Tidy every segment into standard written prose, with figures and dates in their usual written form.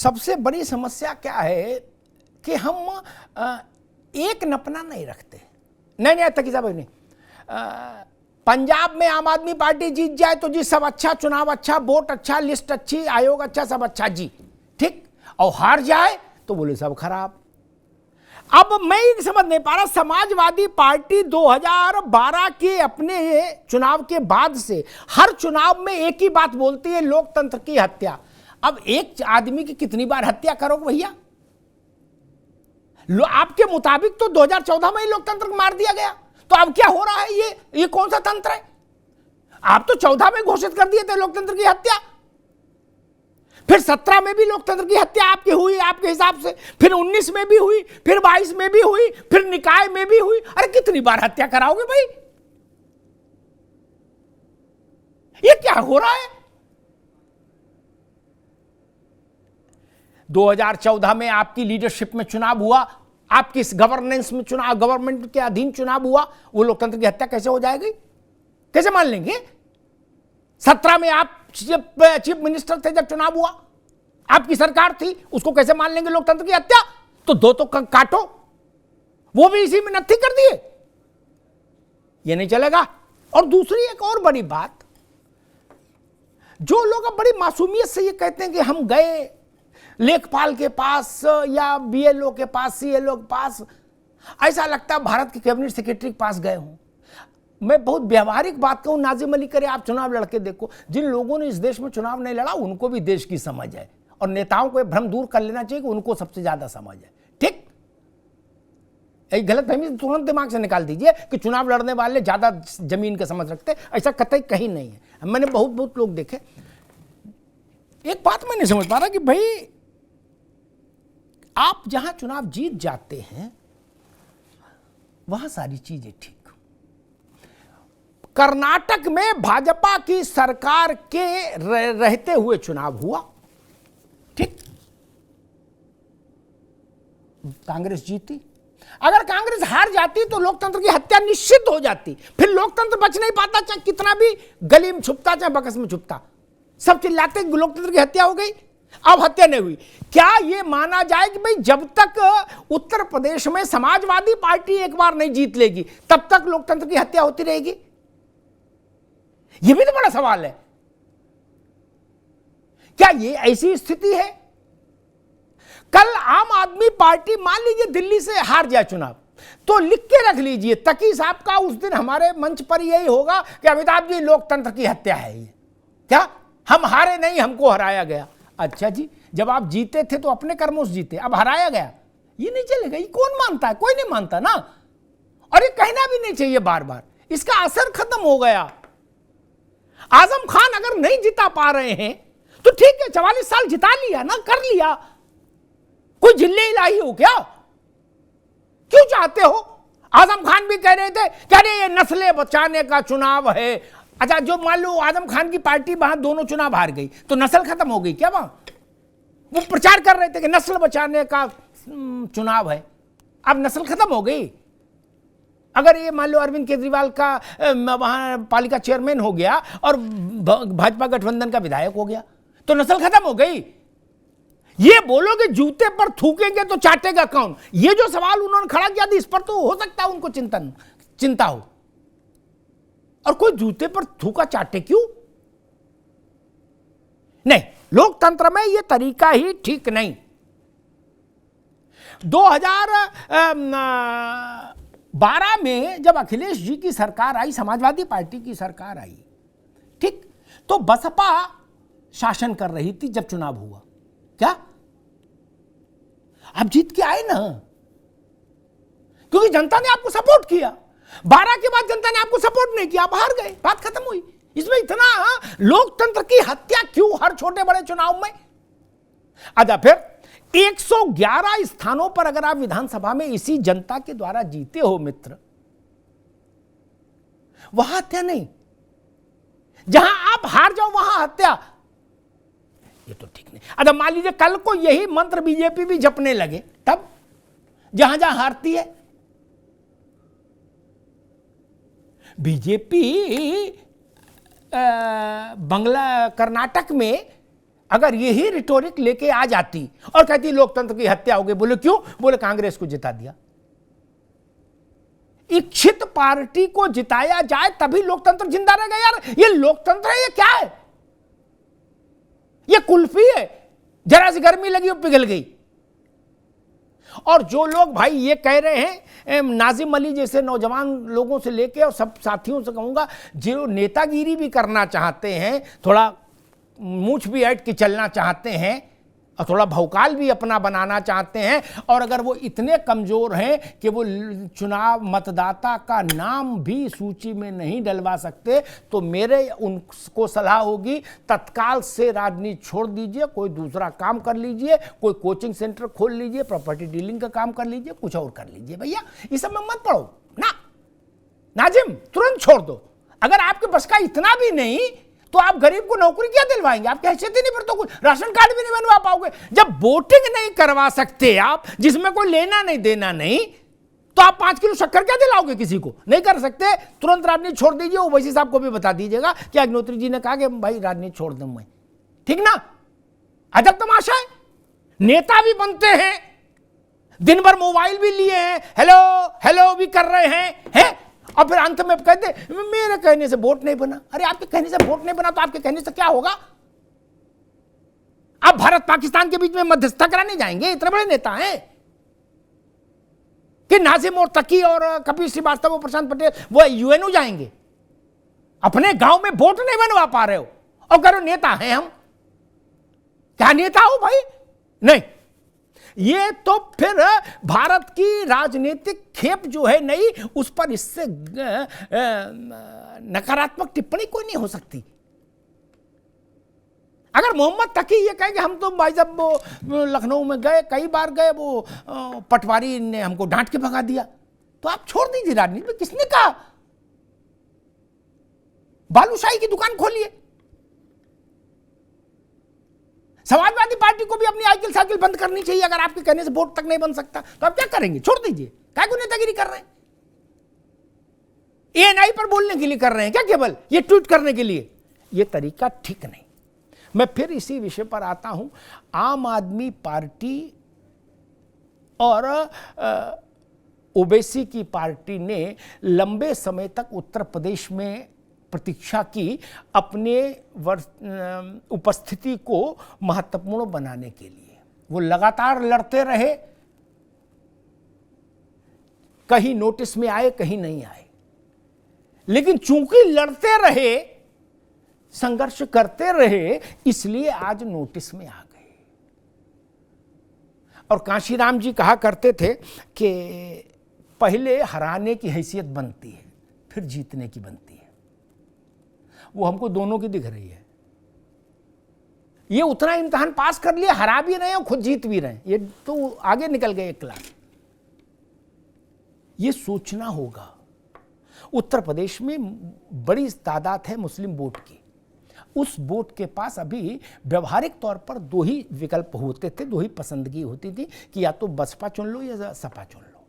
सबसे बड़ी समस्या क्या है कि हम एक नपना नहीं रखते। नहीं तकी साहब नहीं, पंजाब में आम आदमी पार्टी जीत जाए तो जी सब अच्छा, चुनाव अच्छा, वोट अच्छा, लिस्ट अच्छी, आयोग अच्छा, सब अच्छा जी, ठीक, और हार जाए तो बोले सब खराब। अब मैं समझ नहीं पा रहा, समाजवादी पार्टी 2012 के अपने चुनाव के बाद से हर चुनाव में एक ही बात बोलती है, लोकतंत्र की हत्या। अब एक आदमी की कितनी बार हत्या करोगे भैया? आपके मुताबिक तो 2014 में ही लोकतंत्र को मार दिया गया, तो अब क्या हो रहा है? ये कौन सा तंत्र है? आप तो 14 में घोषित कर दिए थे लोकतंत्र की हत्या, फिर 17 में भी लोकतंत्र की हत्या आपकी हुई आपके हिसाब से, फिर 19 में भी हुई, फिर 22 में भी हुई, फिर निकाय में भी हुई। अरे कितनी बार हत्या कराओगे भाई? ये क्या हो रहा है? 2014 में आपकी लीडरशिप में चुनाव हुआ, आपकी गवर्नेंस में चुनाव, गवर्नमेंट के अधीन चुनाव हुआ, वो लोकतंत्र की हत्या कैसे हो जाएगी? कैसे मान लेंगे? 17 में आप चीफ मिनिस्टर थे जब चुनाव हुआ, आपकी सरकार थी, उसको कैसे मान लेंगे लोकतंत्र की हत्या? तो दो तो काटो, वो भी इसी में नत्थी कर दिए, ये नहीं चलेगा। और दूसरी एक और बड़ी बात, जो लोग अब बड़ी मासूमियत से ये कहते हैं कि हम गए लेखपाल के पास या बीएलओ के पास, सीएलओ के पास, ऐसा लगता है भारत के कैबिनेट सेक्रेटरी के पास गए हों। मैं बहुत व्यवहारिक बात कहूं, नाजिम अली करे, आप चुनाव लड़के देखो, जिन लोगों ने इस देश में चुनाव नहीं लड़ा उनको भी देश की समझ है, और नेताओं को भ्रम दूर कर लेना चाहिए कि उनको सबसे ज्यादा समझ है, ठीक? एक गलत फहमी तुरंत दिमाग से निकाल दीजिए कि चुनाव लड़ने वाले ज्यादा जमीन का समझ रखते, ऐसा कतई कहीं नहीं है। मैंने बहुत लोग देखे। एक बात मैं नहीं समझ पा रहा कि भाई आप जहां चुनाव जीत जाते हैं वहां सारी चीजें ठीक, कर्नाटक में भाजपा की सरकार के रहते हुए चुनाव हुआ, ठीक, कांग्रेस जीती। अगर कांग्रेस हार जाती तो लोकतंत्र की हत्या निश्चित हो जाती, फिर लोकतंत्र बच नहीं पाता, चाहे कितना भी गली में छुपता, चाहे बकस में छुपता, सब चिल्लाते लोकतंत्र की हत्या हो गई। अब हत्या नहीं हुई। क्या यह माना जाए कि भाई जब तक उत्तर प्रदेश में समाजवादी पार्टी एक बार नहीं जीत लेगी तब तक लोकतंत्र की हत्या होती रहेगी? यह भी तो बड़ा सवाल है। क्या यह ऐसी स्थिति है? कल आम आदमी पार्टी मान लीजिए दिल्ली से हार जाए चुनाव, तो लिख के रख लीजिए, तकी साहब का उस दिन हमारे मंच पर यही होगा कि अमिताभ जी लोकतंत्र की हत्या है। ये क्या, हम हारे नहीं, हमको हराया गया। अच्छा जी, जब आप जीते थे तो अपने कर्मों से जीते, अब हराया गया, ये नहीं चलेगा। ये कौन मानता है? कोई नहीं मानता ना, और ये कहना भी नहीं चाहिए बार बार, इसका असर खत्म हो गया। आजम खान अगर नहीं जिता पा रहे हैं तो ठीक है, 44 साल जिता लिया ना, कर लिया, कोई जिले इलाही हो क्या? क्यों चाहते हो? आजम खान भी कह रहे थे, कह रहे ये नस्लें बचाने का चुनाव है। अच्छा, जो मान लो आजम खान की पार्टी वहां दोनों चुनाव हार गई तो नस्ल खत्म हो गई क्या? वहां वो प्रचार कर रहे थे कि नस्ल बचाने का चुनाव है, अब नस्ल खत्म हो गई। अगर ये मान लो अरविंद केजरीवाल का वहां पालिका चेयरमैन हो गया और भाजपा गठबंधन का विधायक हो गया तो नस्ल खत्म हो गई। ये बोलोगे जूते पर थूकेंगे तो चाटेगा कौन? ये जो सवाल उन्होंने खड़ा किया था, इस पर तो हो सकता है उनको चिंता हो, और कोई जूते पर थूका चाटे क्यों? नहीं, लोकतंत्र में यह तरीका ही ठीक नहीं। 2012 में जब अखिलेश जी की सरकार आई, समाजवादी पार्टी की सरकार आई, ठीक, तो बसपा शासन कर रही थी जब चुनाव हुआ। क्या आप जीत के आए ना, क्योंकि जनता ने आपको सपोर्ट किया। 12 के बाद जनता ने आपको सपोर्ट नहीं किया, आप हार गए, बात खत्म हुई। इसमें इतना लोकतंत्र की हत्या क्यों हर छोटे बड़े चुनाव में? अच्छा, फिर 111 स्थानों पर अगर आप विधानसभा में इसी जनता के द्वारा जीते हो मित्र, वहां हत्या नहीं, जहां आप हार जाओ वहां हत्या, ये तो ठीक नहीं। अच्छा, मान लीजिए कल को यही मंत्र बीजेपी भी जपने लगे, तब जहां जहां हारती है बीजेपी, कर्नाटक में अगर यही रिटोरिक लेके आ जाती और कहती लोकतंत्र की हत्या हो गई, बोले क्यों? बोले कांग्रेस को जिता दिया। इच्छित पार्टी को जिताया जाए तभी लोकतंत्र जिंदा रहेगा। यार ये लोकतंत्र है, ये क्या है? ये कुल्फी है, जरा सी गर्मी लगी और पिघल गई। और जो लोग भाई ये कह रहे हैं, नाजिम अली जैसे नौजवान लोगों से लेके और सब साथियों से कहूंगा, जो नेतागिरी भी करना चाहते हैं, थोड़ा मूंछ भी ऐट के चलना चाहते हैं और थोड़ा भौकाल भी अपना बनाना चाहते हैं, और अगर वो इतने कमजोर हैं कि वो चुनाव मतदाता का नाम भी सूची में नहीं डलवा सकते, तो मेरे उनको सलाह होगी तत्काल से राजनीति छोड़ दीजिए, कोई दूसरा काम कर लीजिए, कोई कोचिंग सेंटर खोल लीजिए, प्रॉपर्टी डीलिंग का काम कर लीजिए, कुछ और कर लीजिए। भैया इस सब में मत पड़ो ना। नाजिम तुरंत छोड़ दो। अगर आपके बस का इतना भी नहीं तो आप गरीब को नौकरी क्या दिलवाएंगे? आपकी हैसियत ही नहीं, फिर तो कुछ राशन कार्ड भी नहीं बनवा पाओगे। जब वोटिंग नहीं करवा सकते आप, जिसमें कोई लेना नहीं देना नहीं, तो आप 5 किलो शक्कर क्या दिलाओगे किसी को? नहीं कर सकते, तुरंत राजनीति छोड़ दीजिए। ओवैसी साहब को भी बता दीजिएगा कि अग्निहोत्री जी ने कहा कि भाई राजनीति छोड़ दूं मैं, ठीक ना? अजब तमाशा है, नेता भी बनते हैं, दिन भर मोबाइल भी लिए हैं, हेलो हेलो भी कर रहे हैं, और फिर अंत में कहते मेरे कहने से वोट नहीं बना। अरे आपके कहने से वोट नहीं बना तो आपके कहने से क्या होगा? आप भारत पाकिस्तान के बीच में मध्यस्थता कराने जाएंगे? इतने बड़े नेता हैं कि नाजिम और तकी और कपिल श्रीवास्तव और प्रशांत पटेल वो यूएनओ जाएंगे? अपने गांव में वोट नहीं बनवा पा रहे हो और कह रहे हो नेता हैं हम। क्या नेता हो भाई? नहीं, ये तो फिर भारत की राजनीतिक खेप जो है नई, उस पर इससे नकारात्मक टिप्पणी कोई नहीं हो सकती। अगर मोहम्मद तकी ये कहे कि हम तो भाई साहब वो लखनऊ में गए, कई बार गए, वो पटवारी ने हमको डांट के भगा दिया, तो आप छोड़ दीजिए राजनीति में। किसने कहा? बालूशाही की दुकान खोलिए। समाजवादी पार्टी को भी अपनी आइकिल साइकिल बंद करनी चाहिए। अगर आपके कहने से वोट तक नहीं बन सकता तो आप क्या करेंगे? छोड़ दीजिए। क्या को नेतागिरी कर रहे हैं? एएनआई पर बोलने के लिए कर रहे हैं क्या? केवल ये ट्वीट करने के लिए? ये तरीका ठीक नहीं। मैं फिर इसी विषय पर आता हूं। आम आदमी पार्टी और ओवैसी की पार्टी ने लंबे समय तक उत्तर प्रदेश में प्रतीक्षा की अपने उपस्थिति को महत्वपूर्ण बनाने के लिए। वो लगातार लड़ते रहे, कहीं नोटिस में आए, कहीं नहीं आए, लेकिन चूंकि लड़ते रहे, संघर्ष करते रहे, इसलिए आज नोटिस में आ गए। और कांशीराम जी कहा करते थे कि पहले हराने की हैसियत बनती है, फिर जीतने की बनती है। वो हमको दोनों की दिख रही है। ये उतना इम्तिहान पास कर लिया, हरा भी रहे और खुद जीत भी रहे, ये तो आगे निकल गए एक क्लास। ये सोचना होगा। उत्तर प्रदेश में बड़ी तादाद है मुस्लिम वोट की। उस वोट के पास अभी व्यवहारिक तौर पर 2 ही विकल्प होते थे, 2 ही पसंदगी होती थी कि या तो बसपा चुन लो या सपा चुन लो।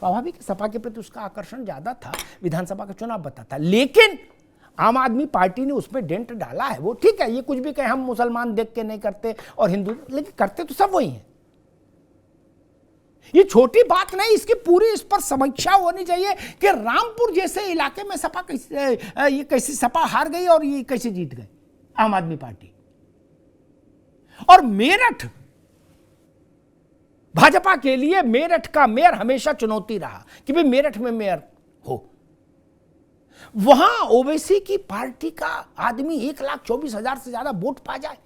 स्वाभाविक सपा के प्रति उसका आकर्षण ज्यादा था, विधानसभा का चुनाव बता था। लेकिन आम आदमी पार्टी ने उसमें डेंट डाला है। वो ठीक है, ये कुछ भी कहे हम मुसलमान देख के नहीं करते और हिंदू, लेकिन करते तो सब वही हैं। ये छोटी बात नहीं, इसकी पूरी इस पर समीक्षा होनी चाहिए कि रामपुर जैसे इलाके में सपा कैसे, ये कैसे सपा हार गई और ये कैसे जीत गए आम आदमी पार्टी। और मेरठ, भाजपा के लिए मेरठ का मेयर हमेशा चुनौती रहा कि भाई मेरठ में मेयर हो। वहां ओवैसी की पार्टी का आदमी 1,24,000 से ज्यादा वोट पा जाए,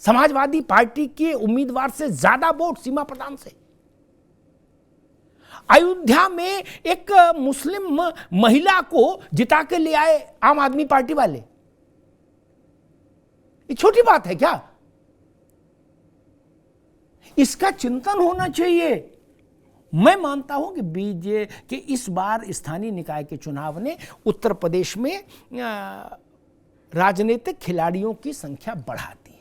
समाजवादी पार्टी के उम्मीदवार से ज्यादा वोट सीमा प्रधान से। अयोध्या में एक मुस्लिम महिला को जिता के ले आए आम आदमी पार्टी वाले। ये छोटी बात है क्या? इसका चिंतन होना चाहिए। मैं मानता हूं कि इस बार स्थानीय निकाय के चुनाव ने उत्तर प्रदेश में राजनीतिक खिलाड़ियों की संख्या बढ़ा दी है।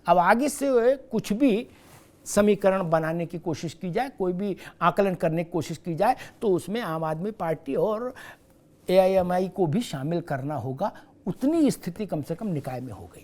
अब आगे से कुछ भी समीकरण बनाने की कोशिश की जाए, कोई भी आकलन करने की कोशिश की जाए, तो उसमें आम आदमी पार्टी और एआईएमआई को भी शामिल करना होगा। उतनी स्थिति कम से कम निकाय में हो गई।